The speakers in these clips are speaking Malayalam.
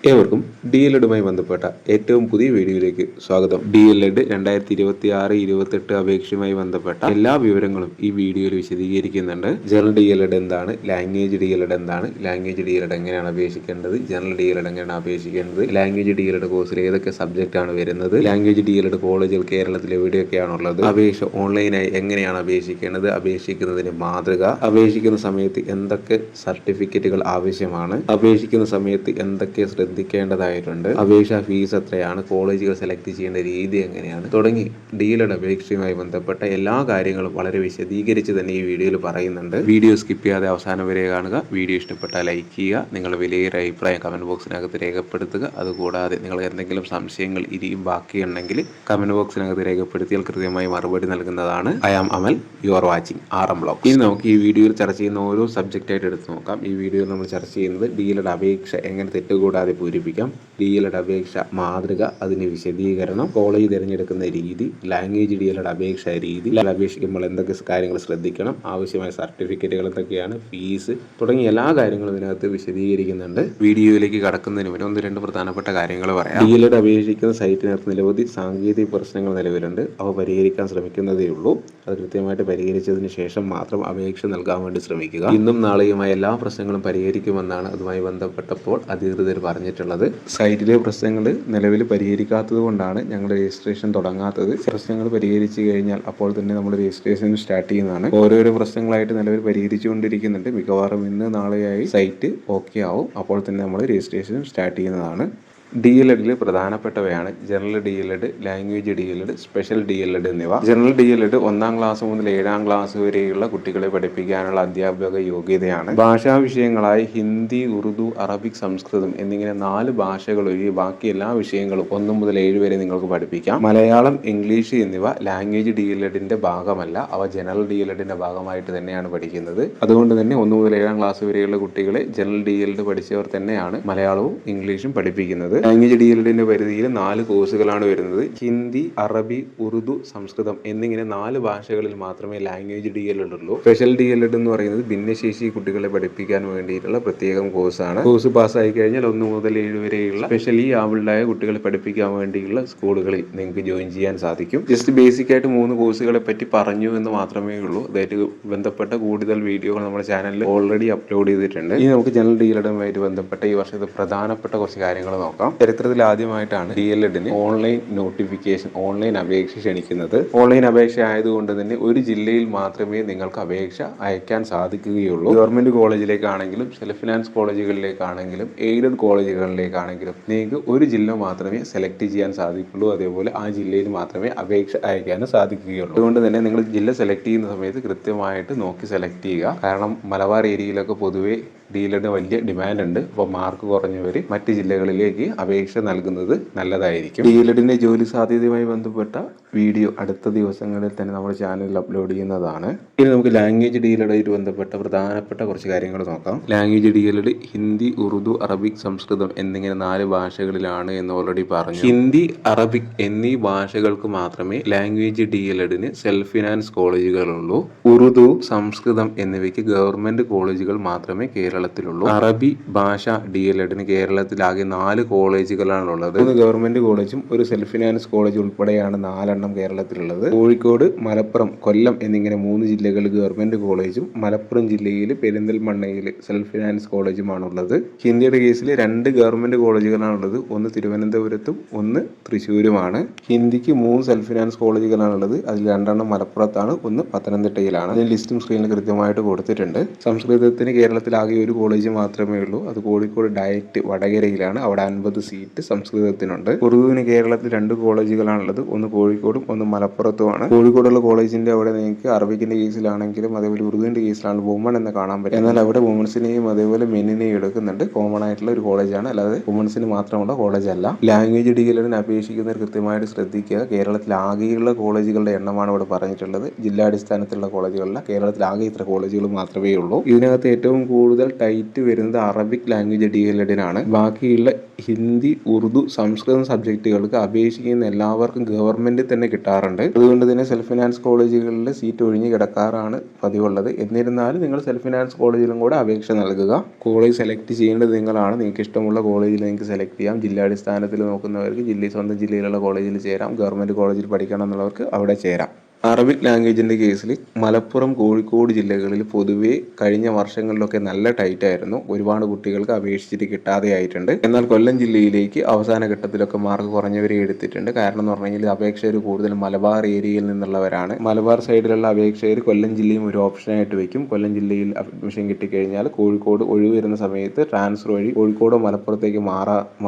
ഏവർക്കും DLEDുമായി ബന്ധപ്പെട്ട ഏറ്റവും പുതിയ വീഡിയോയിലേക്ക് സ്വാഗതം. DLED 2026-28 അപേക്ഷയുമായി ബന്ധപ്പെട്ട എല്ലാ വിവരങ്ങളും ഈ വീഡിയോയിൽ വിശദീകരിക്കുന്നുണ്ട്. ജനറൽ DLED എന്താണ്, ലാംഗ്വേജ് DLED എന്താണ്, ലാംഗ്വേജ് DLED എങ്ങനെയാണ് അപേക്ഷിക്കേണ്ടത്, ജനറൽ DLED എങ്ങനെയാണ് അപേക്ഷിക്കേണ്ടത്, ലാംഗ്വേജ് DLED കോഴ്സിൽ ഏതൊക്കെ സബ്ജക്റ്റ് ആണ് വരുന്നത്, ലാംഗ്വേജ് DLED കോളേജുകൾ കേരളത്തിൽ എവിടെയൊക്കെയാണുള്ളത്, അപേക്ഷ ഓൺലൈനായി എങ്ങനെയാണ് അപേക്ഷിക്കേണ്ടത്, അപേക്ഷിക്കുന്നതിന് മാതൃക, അപേക്ഷിക്കുന്ന സമയത്ത് എന്തൊക്കെ സർട്ടിഫിക്കറ്റുകൾ ആവശ്യമാണ്, അപേക്ഷിക്കുന്ന സമയത്ത് എന്തൊക്കെ ശ്രദ്ധിക്കേണ്ടതായിട്ടുണ്ട്, അപേക്ഷാ ഫീസ് എത്രയാണ്, കോളേജുകൾ സെലക്ട് ചെയ്യേണ്ട രീതി എങ്ങനെയാണ് തുടങ്ങി DLED അപേക്ഷയുമായി ബന്ധപ്പെട്ട എല്ലാ കാര്യങ്ങളും വളരെ വിശദീകരിച്ച് തന്നെ ഈ വീഡിയോയിൽ പറയുന്നുണ്ട്. വീഡിയോ സ്കിപ്പ് ചെയ്യാതെ അവസാനം വരെ കാണുക. വീഡിയോ ഇഷ്ടപ്പെട്ടാൽ ലൈക്ക് ചെയ്യുക, നിങ്ങളുടെ വിലയേറിയ അഭിപ്രായം കമന്റ് ബോക്സിനകത്ത് രേഖപ്പെടുത്തുക. അതുകൂടാതെ നിങ്ങൾ എന്തെങ്കിലും സംശയങ്ങൾ ഇനിയും ബാക്കിയുണ്ടെങ്കിൽ കമന്റ് ബോക്സിനകത്ത് രേഖപ്പെടുത്തിയാൽ കൃത്യമായി മറുപടി നൽകുന്നതാണ്. I am Amal, you are watching RM Vlogs. ഇനി നമുക്ക് ഈ വീഡിയോയിൽ ചർച്ച ചെയ്യുന്ന ഓരോ സബ്ജക്റ്റ് ആയിട്ട് എടുത്ത് നോക്കാം. ഈ വീഡിയോയിൽ നമ്മൾ ചർച്ച ചെയ്യുന്നത് DLED അപേക്ഷ എങ്ങനെ തെറ്റുകൂടാതെ പൂരിപ്പിക്കാം, DLED അപേക്ഷ മാതൃക, അതിന് വിശദീകരണം, കോളേജ് തിരഞ്ഞെടുക്കുന്ന രീതി, ലാംഗ്വേജ് DLED അപേക്ഷ രീതി, അപേക്ഷിക്കുമ്പോൾ എന്തൊക്കെ കാര്യങ്ങൾ ശ്രദ്ധിക്കണം, ആവശ്യമായ സർട്ടിഫിക്കറ്റുകൾ എന്തൊക്കെയാണ്, ഫീസ് തുടങ്ങിയ എല്ലാ കാര്യങ്ങളും ഇതിനകത്ത് വിശദീകരിക്കുന്നുണ്ട്. വീഡിയോയിലേക്ക് കടക്കുന്നതിന് മുന്നേ ഒന്ന് രണ്ട് പ്രധാനപ്പെട്ട കാര്യങ്ങൾ പറയാം. DLED അപേക്ഷിക്കുന്ന സൈറ്റിനകത്ത് നിരവധി സാങ്കേതിക പ്രശ്നങ്ങൾ നിലവിലുണ്ട്. അവ പരിഹരിക്കാൻ ശ്രമിക്കുന്നതേ ഉള്ളൂ. അത് കൃത്യമായിട്ട് പരിഹരിച്ചതിന് ശേഷം മാത്രം അപേക്ഷ നൽകാൻ വേണ്ടി ശ്രമിക്കുക. ഇന്നും നാളെയുമായ എല്ലാ പ്രശ്നങ്ങളും പരിഹരിക്കുമെന്നാണ് അതുമായി ബന്ധപ്പെട്ടപ്പോൾ അധികൃതർ പറഞ്ഞിട്ടുള്ളത്. സൈറ്റിലെ പ്രശ്നങ്ങൾ നിലവിൽ പരിഹരിക്കാത്തത് കൊണ്ടാണ് ഞങ്ങൾ രജിസ്ട്രേഷൻ തുടങ്ങാത്തത്. പ്രശ്നങ്ങൾ പരിഹരിച്ചു കഴിഞ്ഞാൽ അപ്പോൾ തന്നെ നമ്മൾ രജിസ്ട്രേഷൻ സ്റ്റാർട്ട് ചെയ്യുന്നതാണ്. ഓരോരോ പ്രശ്നങ്ങളായിട്ട് നിലവിൽ പരിഹരിച്ചുകൊണ്ടിരിക്കുന്നുണ്ട്. മിക്കവാറും ഇന്ന് നാളെയായി സൈറ്റ് ഓക്കെ ആവും. അപ്പോൾ തന്നെ നമ്മൾ രജിസ്ട്രേഷൻ സ്റ്റാർട്ട് ചെയ്യുന്നതാണ്. DLEDിൽ പ്രധാനപ്പെട്ടവയാണ് general DLED, language DLED, special DLED എന്നിവ. ജനറൽ DLED 1ാം ക്ലാസ് മുതൽ 7ാം ക്ലാസ് വരെയുള്ള കുട്ടികളെ പഠിപ്പിക്കാനുള്ള അധ്യാപക യോഗ്യതയാണ്. ഭാഷാ വിഷയങ്ങളായി ഹിന്ദി, ഉറുദു, അറബിക്, സംസ്കൃതം എന്നിങ്ങനെ 4 ഭാഷകൾ ഒഴികെ ബാക്കി എല്ലാ വിഷയങ്ങളും 1 മുതൽ 7 വരെ നിങ്ങൾക്ക് പഠിപ്പിക്കാം. മലയാളം, ഇംഗ്ലീഷ് എന്നിവ ലാംഗ്വേജ് DLEDന്റെ ഭാഗമല്ല. അവ ജനറൽ DLEDന്റെ ഭാഗമായിട്ട് തന്നെയാണ് പഠിക്കുന്നത്. അതുകൊണ്ട് തന്നെ 1 മുതൽ 7ാം ക്ലാസ് വരെയുള്ള കുട്ടികളെ ജനറൽ DLED പഠിച്ചവർ തന്നെയാണ് മലയാളവും ഇംഗ്ലീഷും പഠിപ്പിക്കുന്നത്. ലാംഗ്വേജ് DLEDന്റെ പരിധിയിൽ 4 കോഴ്സുകളാണ് വരുന്നത്. ഹിന്ദി, അറബി, ഉറുദു, സംസ്കൃതം എന്നിങ്ങനെ 4 ഭാഷകളിൽ മാത്രമേ ലാംഗ്വേജ് DLED ഉള്ളൂ. സ്പെഷ്യൽ DLED എന്ന് പറയുന്നത് ഭിന്നശേഷി കുട്ടികളെ പഠിപ്പിക്കാൻ വേണ്ടിയിട്ടുള്ള പ്രത്യേകം കോഴ്സാണ്. കോഴ്സ് പാസ്സായി കഴിഞ്ഞാൽ 1 മുതൽ 7 വരെയുള്ള സ്പെഷ്യലി ആബിൾഡായ കുട്ടികളെ പഠിപ്പിക്കാൻ വേണ്ടിയുള്ള സ്കൂളുകളിൽ നിങ്ങൾക്ക് ജോയിൻ ചെയ്യാൻ സാധിക്കും. ജസ്റ്റ് ബേസിക് ആയിട്ട് 3 കോഴ്സുകളെ പറ്റി പറഞ്ഞു എന്ന് മാത്രമേ ഉള്ളൂ. അതായിട്ട് ബന്ധപ്പെട്ട കൂടുതൽ വീഡിയോകൾ നമ്മുടെ ചാനലിൽ ഓൾറെഡി അപ്ലോഡ് ചെയ്തിട്ടുണ്ട്. ഇനി നമുക്ക് ജനറൽ DLEDുമായിട്ട് ബന്ധപ്പെട്ട ഈ വർഷത്തെ പ്രധാനപ്പെട്ട കുറച്ച് കാര്യങ്ങൾ നോക്കാം. ചരിത്രത്തിൽ ആദ്യമായിട്ടാണ് DLEDന് ഓൺലൈൻ നോട്ടിഫിക്കേഷൻ, ഓൺലൈൻ അപേക്ഷ ക്ഷണിക്കുന്നത്. ഓൺലൈൻ അപേക്ഷ ആയതുകൊണ്ട് തന്നെ ഒരു ജില്ലയിൽ മാത്രമേ നിങ്ങൾക്ക് അപേക്ഷ അയക്കാൻ സാധിക്കുകയുള്ളൂ. ഗവൺമെന്റ് കോളേജിലേക്കാണെങ്കിലും സെൽഫ് ഫിനാൻസ് കോളേജുകളിലേക്കാണെങ്കിലും എയ്ഡഡ് കോളേജുകളിലേക്കാണെങ്കിലും നിങ്ങൾക്ക് ഒരു ജില്ല മാത്രമേ സെലക്ട് ചെയ്യാൻ സാധിക്കുള്ളൂ. അതേപോലെ ആ ജില്ലയിൽ മാത്രമേ അപേക്ഷ അയക്കാനും സാധിക്കുകയുള്ളൂ. അതുകൊണ്ട് തന്നെ നിങ്ങൾ ജില്ല സെലക്ട് ചെയ്യുന്ന സമയത്ത് കൃത്യമായിട്ട് നോക്കി സെലക്ട് ചെയ്യുക. കാരണം മലബാർ ഏരിയയിലൊക്കെ പൊതുവെ DLEDന് വലിയ ഡിമാൻഡ് ഉണ്ട്. അപ്പോൾ മാർക്ക് കുറഞ്ഞവർ മറ്റ് ജില്ലകളിലേക്ക് അപേക്ഷ നൽകുന്നത് നല്ലതായിരിക്കും. DLEDന്റെ ജോലി സാധ്യതയുമായി ബന്ധപ്പെട്ട വീഡിയോ അടുത്ത ദിവസങ്ങളിൽ തന്നെ നമ്മുടെ ചാനലിൽ അപ്ലോഡ് ചെയ്യുന്നതാണ്. ഇനി നമുക്ക് ലാംഗ്വേജ് DLEDുമായിട്ട് ബന്ധപ്പെട്ട പ്രധാനപ്പെട്ട കുറച്ച് കാര്യങ്ങൾ നോക്കാം. Language DLED Hindi, Urdu, Arabic, സംസ്കൃതം എന്നിങ്ങനെ 4 ഭാഷകളിലാണ് എന്ന് ഓൾറെഡി പറഞ്ഞു. ഹിന്ദി, അറബിക് എന്നീ ഭാഷകൾക്ക് മാത്രമേ ലാംഗ്വേജ് DLEDന് സെൽഫ് ഫിനാൻസ് കോളേജുകളുള്ളൂ. ഉറുദു, സംസ്കൃതം എന്നിവയ്ക്ക് ഗവൺമെന്റ് കോളേജുകൾ മാത്രമേ കേരളത്തിലുള്ളൂ. അറബി ഭാഷ DLEDന് കേരളത്തിലാകെ 4 കോളേജുകളാണുള്ളത്. 3 ഗവൺമെന്റ് കോളേജും ഒരു സെൽഫ് ഫിനാൻസ് കോളേജ് ഉൾപ്പെടെയാണ് 4 എണ്ണം കേരളത്തിലുള്ളത്. കോഴിക്കോട്, മലപ്പുറം, കൊല്ലം എന്നിങ്ങനെ 3 ജില്ലകളിൽ ഗവൺമെന്റ് കോളേജും മലപ്പുറം ജില്ലയിൽ പെരിന്തൽമണ്ണയിൽ സെൽഫ് ഫിനാൻസ് കോളേജുമാണുള്ളത്. ഹിന്ദിയുടെ കേസിൽ 2 ഗവൺമെന്റ് കോളേജുകളാണുള്ളത്. ഒന്ന് തിരുവനന്തപുരത്തും ഒന്ന് തൃശ്ശൂരുമാണ്. ഹിന്ദിക്ക് 3 സെൽഫ് ഫിനാൻസ് കോളേജുകളാണുള്ളത്. അതിൽ 2 എണ്ണം മലപ്പുറത്താണ്, ഒന്ന് പത്തനംതിട്ടയിലാണ്. അതിന് ലിസ്റ്റും സ്ക്രീനിൽ കൃത്യമായിട്ട് കൊടുത്തിട്ടുണ്ട്. സംസ്കൃതത്തിന് കേരളത്തിലാകെ ഒരു കോളേജ് മാത്രമേ ഉള്ളൂ. അത് കോഴിക്കോട് ഡയറ്റ് വടകരയിലാണ്. അവിടെ 50 സീറ്റ് സംസ്കൃതത്തിനുണ്ട്. ഉറുദുവിന് കേരളത്തിൽ 2 കോളേജുകളാണുള്ളത്. ഒന്ന് കോഴിക്കോടും ഒന്ന് മലപ്പുറത്തുമാണ്. കോഴിക്കോടുള്ള കോളേജിന്റെ അവിടെ നിങ്ങൾക്ക് അറബിക്കിന്റെ കേസിലാണെങ്കിലും അതേപോലെ ഉറുദുവിന്റെ കേസിലാണ് വുമൺ എന്ന് കാണാൻ പറ്റും. എന്നാൽ അവിടെ വുമൺസിനെയും അതേപോലെ മെന്നിനെയും എടുക്കുന്നുണ്ട്. കോമൺ ആയിട്ടുള്ള ഒരു കോളേജാണ്, അല്ലാതെ വുമൺസിന് മാത്രമുള്ള കോളേജ് അല്ല. ലാംഗ്വേജ് DLEDന് അപേക്ഷിക്കുന്നവർ കൃത്യമായിട്ട് ശ്രദ്ധിക്കുക. കേരളത്തിൽ ആകെയുള്ള കോളേജുകളുടെ എണ്ണമാണ് ഇവിടെ പറഞ്ഞിട്ടുള്ളത്. ജില്ലാടിസ്ഥാനത്തിലുള്ള കോളേജുകളല്ല. കേരളത്തിൽ ആകെ ഇത്ര കോളേജുകൾ മാത്രമേ ഉള്ളൂ. ഇതിനകത്ത് ഏറ്റവും കൂടുതൽ ടൈറ്റ് വരുന്നത് അറബിക് ലാംഗ്വേജ് DLEDനാണ്. ബാക്കിയുള്ള ഹിന്ദി, ഉറുദു, സംസ്കൃതം സബ്ജക്റ്റുകൾക്ക് അപേക്ഷിക്കുന്ന എല്ലാവർക്കും ഗവൺമെന്റ് തന്നെ കിട്ടാറുണ്ട്. അതുകൊണ്ട് തന്നെ സെൽഫ് ഫിനാൻസ് കോളേജുകളിൽ സീറ്റ് ഒഴിഞ്ഞ് കിടക്കാറാണ് പതിവുള്ളത്. എന്നിരുന്നാലും നിങ്ങൾ സെൽഫ് ഫിനാൻസ് കോളേജിലും കൂടെ അപേക്ഷ നൽകുക. കോളേജ് സെലക്ട് ചെയ്യേണ്ടത് നിങ്ങളാണ്. നിങ്ങൾക്ക് ഇഷ്ടമുള്ള കോളേജിൽ നിങ്ങൾക്ക് സെലക്ട് ചെയ്യാം. ജില്ലാടിസ്ഥാനത്തിൽ നോക്കുന്നവർക്ക് സ്വന്തം ജില്ലയിലുള്ള കോളേജിൽ ചേരാം. ഗവൺമെന്റ് കോളേജിൽ പഠിക്കണം എന്നുള്ളവർക്ക് അവിടെ ചേരാം. അറബിക് ലാംഗ്വേജിൻ്റെ കേസിൽ മലപ്പുറം, കോഴിക്കോട് ജില്ലകളിൽ പൊതുവേ കഴിഞ്ഞ വർഷങ്ങളിലൊക്കെ നല്ല ടൈറ്റ് ആയിരുന്നു. ഒരുപാട് കുട്ടികൾക്ക് അപേക്ഷിച്ചിട്ട് കിട്ടാതെ ആയിട്ടുണ്ട്. എന്നാൽ കൊല്ലം ജില്ലയിലേക്ക് അവസാന ഘട്ടത്തിലൊക്കെ മാർക്ക് കുറഞ്ഞവരെ എടുത്തിട്ടുണ്ട്. കാരണം എന്ന് പറഞ്ഞു കഴിഞ്ഞാൽ അപേക്ഷകർ കൂടുതൽ മലബാർ ഏരിയയിൽ നിന്നുള്ളവരാണ്. മലബാർ സൈഡിലുള്ള അപേക്ഷകർ കൊല്ലം ജില്ലയും ഒരു ഓപ്ഷനായിട്ട് വെക്കും. കൊല്ലം ജില്ലയിൽ അഡ്മിഷൻ കിട്ടിക്കഴിഞ്ഞാൽ കോഴിക്കോട് ഒഴിവ് വരുന്ന സമയത്ത് ട്രാൻസ്ഫർ വഴി കോഴിക്കോടോ മലപ്പുറത്തേക്ക്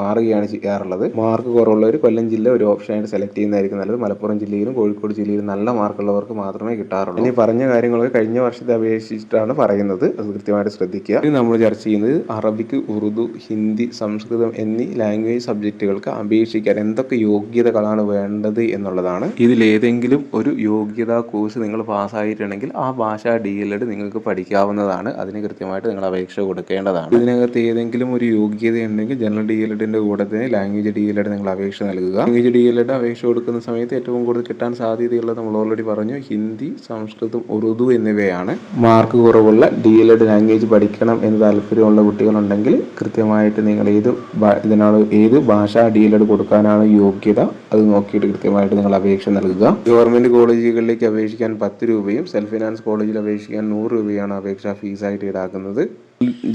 മാറുകയാണ് ചെയ്യാറുള്ളത്. മാർക്ക് കുറവുള്ളവർ കൊല്ലം ജില്ല ഒരു ഓപ്ഷനായിട്ട് സെലക്ട് ചെയ്യുന്നതായിരിക്കും നല്ലത്. മലപ്പുറം ജില്ലയിലും കോഴിക്കോട് ജില്ലയിലും നല്ല മാർക്കുള്ളവർക്ക് മാത്രമേ കിട്ടാറുള്ളൂ. ഇനി പറഞ്ഞ കാര്യങ്ങളൊക്കെ കഴിഞ്ഞ വർഷത്തെ അപേക്ഷിച്ചിട്ടാണ് പറയുന്നത്. അത് കൃത്യമായിട്ട് ശ്രദ്ധിക്കുക. ഇനി നമ്മൾ ചർച്ച ചെയ്യുന്നത് അറബിക്, ഉറുദു, ഹിന്ദി, സംസ്കൃതം എന്നീ ലാംഗ്വേജ് സബ്ജക്റ്റുകൾക്ക് അപേക്ഷിക്കാൻ എന്തൊക്കെ യോഗ്യതകളാണ് വേണ്ടത് എന്നുള്ളതാണ്. ഇതിലേതെങ്കിലും ഒരു യോഗ്യതാ കോഴ്സ് നിങ്ങൾ പാസ്സായിട്ടുണ്ടെങ്കിൽ ആ ഭാഷാ DLED നിങ്ങൾക്ക് പഠിക്കാവുന്നതാണ്. അതിന് കൃത്യമായിട്ട് നിങ്ങൾ അപേക്ഷ കൊടുക്കേണ്ടതാണ്. ഇതിനകത്ത് ഏതെങ്കിലും ഒരു യോഗ്യത ഉണ്ടെങ്കിൽ ജനറൽ DLEDന്റെ കൂടെ തന്നെ ലാംഗ്വേജ് DLED നിങ്ങൾ അപേക്ഷ നൽകുക. ലാംഗ്വേജ് DLED അപേക്ഷ കൊടുക്കുന്ന സമയത്ത് ഏറ്റവും കൂടുതൽ കിട്ടാൻ സാധ്യതയുള്ളത് നമ്മൾ ഓൾറെഡി പറഞ്ഞു, ഹിന്ദി, സംസ്കൃതം, ഉറുദു എന്നിവയാണ്. മാർക്ക് കുറവുള്ള DLED ലാംഗ്വേജ് പഠിക്കണം എന്ന് താല്പര്യമുള്ള കുട്ടികളുണ്ടെങ്കിൽ കൃത്യമായിട്ട് നിങ്ങൾ ഏത് ഭാഷ DLED കൊടുക്കാനാണ് യോഗ്യത അത് നോക്കിയിട്ട് കൃത്യമായിട്ട് നിങ്ങൾ അപേക്ഷ നൽകുക. ഗവൺമെന്റ് കോളേജുകളിലേക്ക് അപേക്ഷിക്കാൻ 10 രൂപയും സെൽഫ് ഫിനാൻസ് കോളേജിൽ അപേക്ഷിക്കാൻ 100 രൂപയാണ് അപേക്ഷാ ഫീസായിട്ട് ഈടാക്കുന്നത്.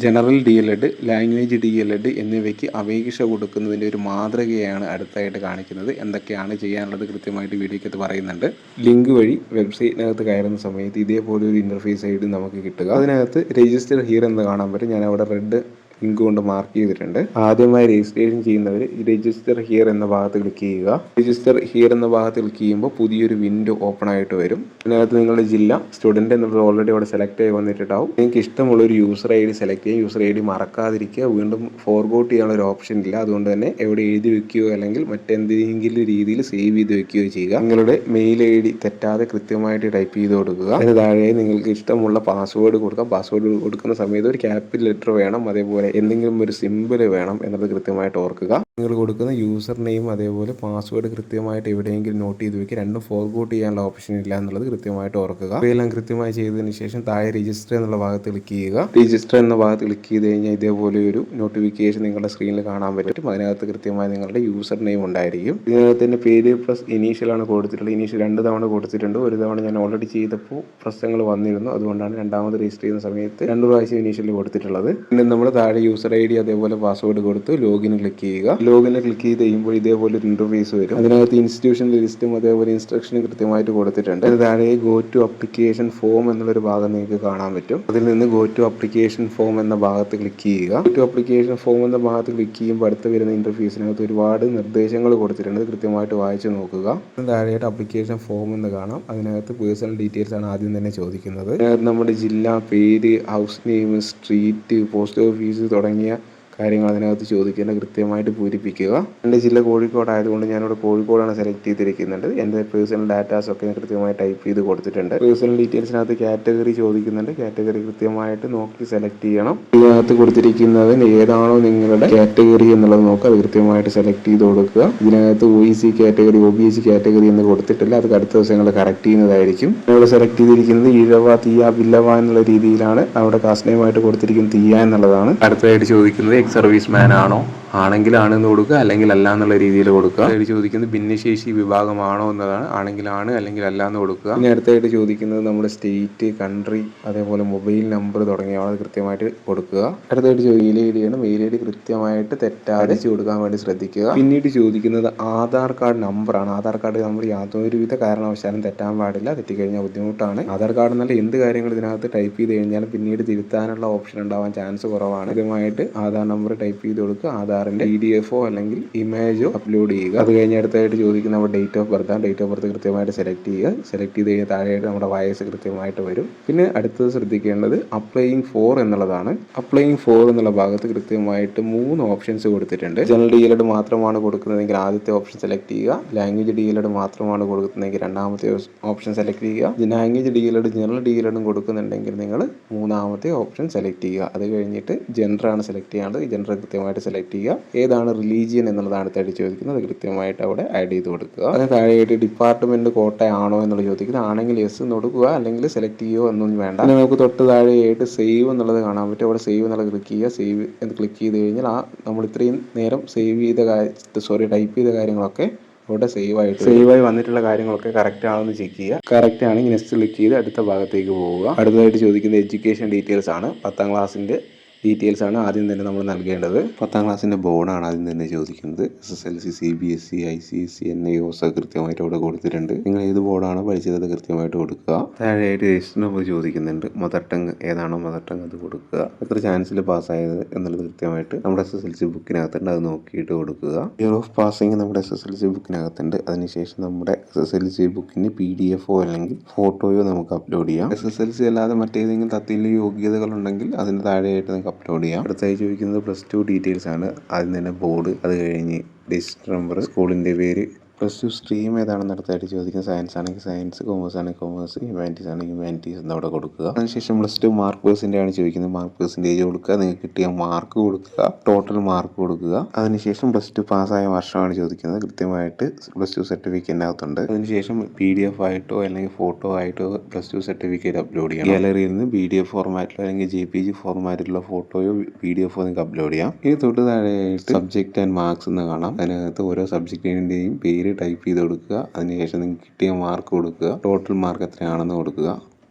ജനറൽ DLED, ലാംഗ്വേജ് DLED എന്നിവയ്ക്ക് അപേക്ഷ കൊടുക്കുന്നതിൻ്റെ ഒരു മാതൃകയാണ് അടുത്തായിട്ട് കാണിക്കുന്നത്. എന്തൊക്കെയാണ് ചെയ്യാനുള്ളത് കൃത്യമായിട്ട് വീഡിയോക്കകത്ത് പറയുന്നുണ്ട്. ലിങ്ക് വഴി വെബ്സൈറ്റിനകത്ത് കയറുന്ന സമയത്ത് ഇതേപോലെ ഒരു ഇൻ്റർഫേസ് ആയിട്ട് നമുക്ക് കിട്ടുക. അതിനകത്ത് രജിസ്റ്റർ ഹിയർ എന്ന് കാണാൻ പറ്റും. ഞാൻ അവിടെ റെഡ് ലിങ്ക് കൊണ്ട് മാർക്ക് ചെയ്തിട്ടുണ്ട്. ആദ്യമായി രജിസ്ട്രേഷൻ ചെയ്യുന്നവർ രജിസ്റ്റർ ഹിയർ എന്ന ഭാഗത്ത് ക്ലിക്ക് ചെയ്യുക. രജിസ്റ്റർ ഹിയർ എന്ന ഭാഗത്ത് ക്ലിക്ക് ചെയ്യുമ്പോൾ പുതിയൊരു വിൻഡോ ഓപ്പൺ ആയിട്ട് വരും. അതിനകത്ത് നിങ്ങളുടെ ജില്ല, സ്റ്റുഡൻറ് എന്നുള്ളത് ഓൾറെഡി അവിടെ സെലക്ട് ആയി വന്നിട്ടുണ്ടാവും. നിങ്ങൾക്ക് ഇഷ്ടമുള്ള ഒരു യൂസർ ID സെലക്ട് ചെയ്യുക. യൂസർ ID മറക്കാതിരിക്കുക. വീണ്ടും ഫോർഗോട്ട് ചെയ്യാനുള്ള ഒരു ഓപ്ഷൻ ഇല്ല. അതുകൊണ്ട് തന്നെ എവിടെ എഴുതി വെക്കുകയോ അല്ലെങ്കിൽ മറ്റെന്തെങ്കിലും രീതിയിൽ സേവ് ചെയ്ത് വെക്കുകയോ ചെയ്യുക. നിങ്ങളുടെ മെയിൽ ID തെറ്റാതെ കൃത്യമായിട്ട് ടൈപ്പ് ചെയ്ത് കൊടുക്കുക. അതിന് താഴെ നിങ്ങൾക്ക് ഇഷ്ടമുള്ള പാസ്വേഡ് കൊടുക്കാം. പാസ്വേഡ് കൊടുക്കുന്ന സമയത്ത് ഒരു ക്യാപിറ്റൽ ലെറ്റർ വേണം. അതേപോലെ എന്തെങ്കിലും ഒരു സിമ്പിൾ വേണം എന്നത് കൃത്യമായിട്ട് ഓർക്കുക. നിങ്ങൾ കൊടുക്കുന്ന യൂസർ നെയിം അതേപോലെ പാസ്വേഡ് കൃത്യമായിട്ട് എവിടെയെങ്കിലും നോട്ട് ചെയ്ത് വെക്കുക. രണ്ടും ഫോർഗോട്ട് ചെയ്യാനുള്ള ഓപ്ഷൻ ഇല്ല എന്നുള്ളത് കൃത്യമായിട്ട് ഓർക്കുക. ഇവയെല്ലാം കൃത്യമായി ചെയ്തതിന് ശേഷം താഴെ രജിസ്റ്റർ എന്നുള്ള ഭാഗത്ത് ക്ലിക്ക് ചെയ്യുക. രജിസ്റ്റർ എന്ന ഭാഗത്ത് ക്ലിക്ക് ചെയ്ത് കഴിഞ്ഞാൽ ഇതേപോലെ ഒരു നോട്ടിഫിക്കേഷൻ നിങ്ങളുടെ സ്ക്രീനിൽ കാണാൻ പറ്റും. അതിനകത്ത് കൃത്യമായി നിങ്ങളുടെ യൂസർ നെയിം ഉണ്ടായിരിക്കും. ഇതിനകത്ത് തന്നെ പേര് പ്ലസ് ഇനീഷ്യൽ ആണ് കൊടുത്തിട്ടുള്ളത്. ഇനീഷ്യൽ 2 തവണ കൊടുത്തിട്ടുണ്ട്. ഒരു തവണ ഞാൻ ഓൾറെഡി ചെയ്തപ്പോൾ പ്രശ്നങ്ങൾ വന്നിരുന്നു. അതുകൊണ്ടാണ് രണ്ടാമത് രജിസ്റ്റർ ചെയ്യുന്ന സമയത്ത് 2 പ്രാവശ്യം ഇനീഷ്യൽ കൊടുത്തിട്ടുള്ളത്. പിന്നെ നമ്മൾ താഴെ യൂസർ ID അതേപോലെ പാസ്വേഡ് കൊടുത്ത് ലോഗിൻ ക്ലിക്ക് ചെയ്യുക. ലോഗിന് ക്ലിക്ക് ചെയ്ത് കഴിയുമ്പോൾ ഇതേപോലെ ഒരു ഇന്റർഫേസ് വരും. അതിനകത്ത് ഇൻസ്റ്റിറ്റ്യൂഷൻ ലിസ്റ്റും അതേപോലെ ഇൻസ്ട്രക്ഷനും കൃത്യമായിട്ട് കൊടുത്തിട്ടുണ്ട്. അതിന് താഴെ ഗോ ടു അപ്ലിക്കേഷൻ ഫോം എന്നുള്ളൊരു ഭാഗം നിങ്ങൾക്ക് കാണാൻ പറ്റും. അതിൽ നിന്ന് ഗോ ടു അപ്ലിക്കേഷൻ ഫോം എന്ന ഭാഗത്ത് ക്ലിക്ക് ചെയ്യുക. ഗോ ടു അപ്ലിക്കേഷൻ ഫോം എന്ന ഭാഗത്ത് ക്ലിക്ക് ചെയ്യുമ്പോൾ അടുത്ത് വരുന്ന ഇന്റർഫേസിനകത്ത് ഒരുപാട് നിർദ്ദേശങ്ങൾ കൊടുത്തിട്ടുണ്ട്. കൃത്യമായിട്ട് വായിച്ചു നോക്കുക. അതിന് താഴെയായിട്ട് അപ്ലിക്കേഷൻ ഫോം എന്ന് കാണാം. അതിനകത്ത് പേഴ്സണൽ ഡീറ്റെയിൽസ് ആണ് ആദ്യം തന്നെ ചോദിക്കുന്നത്. അതിനകത്ത് നമ്മുടെ ജില്ല, പേര്, house name, street, post office തുടങ്ങിയ കാര്യങ്ങൾ അതിനകത്ത് ചോദിക്കേണ്ട കൃത്യമായിട്ട് പൂരിപ്പിക്കുക. എൻ്റെ ജില്ല കോഴിക്കോട് ആയതുകൊണ്ട് ഞാനിവിടെ കോഴിക്കോടാണ് സെലക്ട് ചെയ്തിരിക്കുന്നുണ്ട്. എൻ്റെ പേഴ്സണൽ ഡാറ്റാസ് ഒക്കെ കൃത്യമായി ടൈപ്പ് ചെയ്ത് കൊടുത്തിട്ടുണ്ട്. പേഴ്സണൽ ഡീറ്റെയിൽസിനകത്ത് കാറ്റഗറി ചോദിക്കുന്നുണ്ട്. കാറ്റഗറി കൃത്യമായിട്ട് നോക്കി സെലക്ട് ചെയ്യണം. ഇതിനകത്ത് കൊടുത്തിരിക്കുന്നത് ഏതാണോ നിങ്ങളുടെ കാറ്റഗറി എന്നുള്ളത് നോക്കുക. അത് കൃത്യമായിട്ട് സെലക്ട് ചെയ്ത് കൊടുക്കുക. ഇതിനകത്ത് OEC കാറ്റഗറി, OBC കാറ്റഗറി എന്ന് കൊടുത്തിട്ടില്ല. അത് അടുത്ത ദിവസങ്ങൾ കറക്റ്റ് ചെയ്യുന്നതായിരിക്കും. ഇവിടെ സെലക്ട് ചെയ്തിരിക്കുന്നത് ഇഴവ, തീയ, വില്ലവ എന്നുള്ള രീതിയിലാണ്. അവിടെ കാസ്റ്റ് നെയിം ആയിട്ട് കൊടുത്തിരിക്കുന്നത് തീയ എന്നുള്ളതാണ്. അടുത്തതായിട്ട് ചോദിക്കുന്നത് സർവീസ് മാൻ ആണോ, ആണെങ്കിൽ ആണെന്ന് കൊടുക്കുക, അല്ലെങ്കിൽ അല്ല എന്നുള്ള രീതിയിൽ കൊടുക്കുക. അടുത്തായിട്ട് ചോദിക്കുന്നത് ഭിന്നശേഷി വിഭാഗമാണോ എന്നതാണ്. ആണെങ്കിൽ ആണ്, അല്ലെങ്കിൽ അല്ല എന്ന് കൊടുക്കുക. പിന്നെ അടുത്തായിട്ട് ചോദിക്കുന്നത് നമ്മുടെ സ്റ്റേറ്റ്, കൺട്രി, അതേപോലെ മൊബൈൽ നമ്പർ തുടങ്ങിയവ കൃത്യമായിട്ട് കൊടുക്കുക. അടുത്തായിട്ട് മെയിൽ ID ആണ്. മെയിൽ ID കൃത്യമായിട്ട് തെറ്റാതെ കൊടുക്കാൻ വേണ്ടി ശ്രദ്ധിക്കുക. പിന്നീട് ചോദിക്കുന്നത് ആധാർ കാർഡ് നമ്പറാണ്. ആധാർ കാർഡ് നമ്പർ യാതൊരുവിധ കാരണവശാലും തെറ്റാൻ പാടില്ല. തെറ്റിക്കഴിഞ്ഞാൽ ബുദ്ധിമുട്ടാണ്. ആധാർ കാർഡ് എന്നല്ല എന്ത് കാര്യങ്ങൾ ഇതിനകത്ത് ടൈപ്പ് ചെയ്ത് കഴിഞ്ഞാലും പിന്നീട് തിരുത്താനുള്ള ഓപ്ഷൻ ഉണ്ടാവാൻ ചാൻസ് കുറവാണ്. കൃത്യമായിട്ട് ആധാർ നമ്പർ ടൈപ്പ് ചെയ്ത് കൊടുക്കുക. ആധാറിന്റെ PDF അല്ലെങ്കിൽ ഇമേജോ അപ്ലോഡ് ചെയ്യുക. അത് കഴിഞ്ഞ് അടുത്തായിട്ട് ചോദിക്കുന്ന നമ്മുടെ ഡേറ്റ് ഓഫ് ബർത്ത് ആണ്. ഡേറ്റ് ഓഫ് ബർത്ത് കൃത്യമായിട്ട് സെലക്ട് ചെയ്യുക. സെലക്ട് ചെയ്ത് കഴിഞ്ഞാൽ താഴെയായിട്ട് നമ്മുടെ വയസ്സ് കൃത്യമായിട്ട് വരും. പിന്നെ അടുത്തത് ശ്രദ്ധിക്കേണ്ടത് അപ്ലൈയിങ് ഫോർ എന്നുള്ളതാണ്. അപ്ലൈയിങ് ഫോർ എന്നുള്ള ഭാഗത്ത് കൃത്യമായിട്ട് 3 ഓപ്ഷൻസ് കൊടുത്തിട്ടുണ്ട്. ജനറൽ DLED മാത്രമാണ് കൊടുക്കുന്നതെങ്കിൽ ആദ്യത്തെ ഓപ്ഷൻ സെലക്ട് ചെയ്യുക. ലാംഗ്വേജ് DLED മാത്രമാണ് കൊടുക്കുന്നതെങ്കിൽ രണ്ടാമത്തെ ഓപ്ഷൻ സെലക്ട് ചെയ്യുക. ലാംഗ്വേജ് DLED ജനറൽ DLED കൊടുക്കുന്നുണ്ടെങ്കിൽ നിങ്ങൾ മൂന്നാമത്തെ ഓപ്ഷൻ സെലക്ട് ചെയ്യുക. അത് കഴിഞ്ഞിട്ട് ജെൻഡർ ആണ് സെലക്ട് ചെയ്യേണ്ടത്. ജെൻഡർ കൃത്യമായിട്ട് സെലക്ട് ചെയ്യുക. ഏതാണ് റിലീജിയൻ എന്നുള്ളതാണ് അടുത്തായിട്ട് ചോദിക്കുന്നത്. അത് കൃത്യമായിട്ട് അവിടെ ആഡ് ചെയ്ത് കൊടുക്കുക. അതിന് താഴെയായിട്ട് ഡിപ്പാർട്ട്മെന്റ് കോട്ടയാണോ എന്നുള്ളത് ചോദിക്കുന്നത്. ആണെങ്കിൽ യെസ് എന്ന് കൊടുക്കുക, അല്ലെങ്കിൽ സെലക്ട് ചെയ്യുക എന്നൊന്നും വേണ്ട. പിന്നെ നമുക്ക് തൊട്ട് താഴെയായിട്ട് സേവ് എന്നുള്ളത് കാണാൻ പറ്റും. അവിടെ സേവ് എന്നുള്ളത് ക്ലിക്ക് ചെയ്യുക. സേവ് എന്ന് ക്ലിക്ക് ചെയ്ത് കഴിഞ്ഞാൽ നമ്മൾ ഇത്രയും നേരം ടൈപ്പ് ചെയ്ത കാര്യങ്ങളൊക്കെ അവിടെ സേവായി വന്നിട്ടുള്ള കാര്യങ്ങളൊക്കെ കറക്റ്റ് ആണെന്ന് ചെക്ക് ചെയ്യുക. കറക്റ്റ് ആണെങ്കിൽ നെക്സ്റ്റ് ക്ലിക്ക് ചെയ്ത് അടുത്ത ഭാഗത്തേക്ക് പോവുക. അടുത്തതായിട്ട് ചോദിക്കുന്നത് എഡ്യൂക്കേഷൻ ഡീറ്റെയിൽസ് ആണ്. 10ാം ക്ലാസ്സിൻ്റെ ഡീറ്റെയിൽസ് ആണ് ആദ്യം തന്നെ നമ്മൾ നൽകേണ്ടത്. 10ാം ക്ലാസ്സിൻ്റെ ബോർഡാണ് ആദ്യം തന്നെ ചോദിക്കുന്നത്. SSLC, CBSE, ICSE, NIOS കൃത്യമായിട്ട് അവിടെ കൊടുത്തിട്ടുണ്ട്. നിങ്ങൾ ഏത് ബോർഡാണോ പഠിച്ചത് അത് കൃത്യമായിട്ട് കൊടുക്കുക. താഴെയായിട്ട് രജിസ്റ്റർ നമ്പർ ചോദിക്കുന്നുണ്ട്. മദർ ടങ് ഏതാണോ മദർ ടങ് അത് കൊടുക്കുക. എത്ര ചാൻസിൽ പാസ്സായത് എന്നുള്ളത് കൃത്യമായിട്ട് നമ്മുടെ SSLC ബുക്കിനകത്തുണ്ട്. അത് നോക്കിയിട്ട് കൊടുക്കുക. ഇയർ ഓഫ് പാസിംഗ് നമ്മുടെ SSLC ബുക്കിനകത്തുണ്ട്. അതിനുശേഷം നമ്മുടെ SSLC ബുക്കിന് PDF അല്ലെങ്കിൽ ഫോട്ടോയോ നമുക്ക് അപ്ലോഡ് ചെയ്യാം. SSLC അല്ലാതെ മറ്റേതെങ്കിലും തത്തുല്യ യോഗ്യതകൾ ഉണ്ടെങ്കിൽ അതിന് താഴെയായിട്ട് നമുക്ക് അപ്ലോഡ് ചെയ്യാം. അടുത്തായി ചോദിക്കുന്നത് +2 ഡീറ്റെയിൽസ് ആണ്. ആദ്യം തന്നെ ബോർഡ്, അത് കഴിഞ്ഞ് രജിസ്റ്റർ നമ്പർ, സ്കൂളിൻ്റെ പേര്, +2 സ്ട്രീം ഏതാണെന്ന് അടുത്തായിട്ട് ചോദിക്കുന്നത്. സയൻസ് ആണെങ്കിൽ സയൻസ്, കൊമേഴ്സ് ആണെങ്കിൽ കൊമേഴ്സ്, ഹ്യൂമാനിറ്റീസ് ആണെങ്കിൽ ഹ്യൂമാനിറ്റീസ് എന്നവിടെ കൊടുക്കുക. അതിനുശേഷം +2 മാർക്ക് പേഴ്സൻ്റ് ആണ് ചോദിക്കുന്നത്. മാർക്ക് പെർസെൻറ്റേജ് കൊടുക്കുക. നിങ്ങൾക്ക് കിട്ടിയ മാർക്ക് കൊടുക്കുക. ടോട്ടൽ മാർക്ക് കൊടുക്കുക. അതിനുശേഷം +2 പാസ്സായ വർഷമാണ് ചോദിക്കുന്നത്. കൃത്യമായിട്ട് +2 സർട്ടിഫിക്കറ്റിനകത്തുണ്ട്. അതിനുശേഷം PDF ആയിട്ടോ അല്ലെങ്കിൽ ഫോട്ടോ ആയിട്ടോ +2 സർട്ടിഫിക്കറ്റ് അപ്ലോഡ് ചെയ്യാം. ഗാലറിയിൽ നിന്ന് PDF ഫോർമാറ്റിലോ അല്ലെങ്കിൽ JPG ഫോർമാറ്റിലുള്ള ഫോട്ടോയോ PDF നിങ്ങൾക്ക് അപ്ലോഡ് ചെയ്യാം. ഇനി തൊട്ട് താഴെയായിട്ട് സബ്ജക്റ്റ് ആൻഡ് മാർക്സ് എന്ന് കാണാം. അതിനകത്ത് ഓരോ സബ്ജക്റ്റിൻ്റെയും പേര് ടൈപ്പ് ചെയ്ത് കൊടുക്കുക. അതിനുശേഷം നിങ്ങൾക്ക് കിട്ടിയ മാർക്ക് കൊടുക്കുക. ടോട്ടൽ മാർക്ക് എത്രയാണെന്ന് കൊടുക്കുക.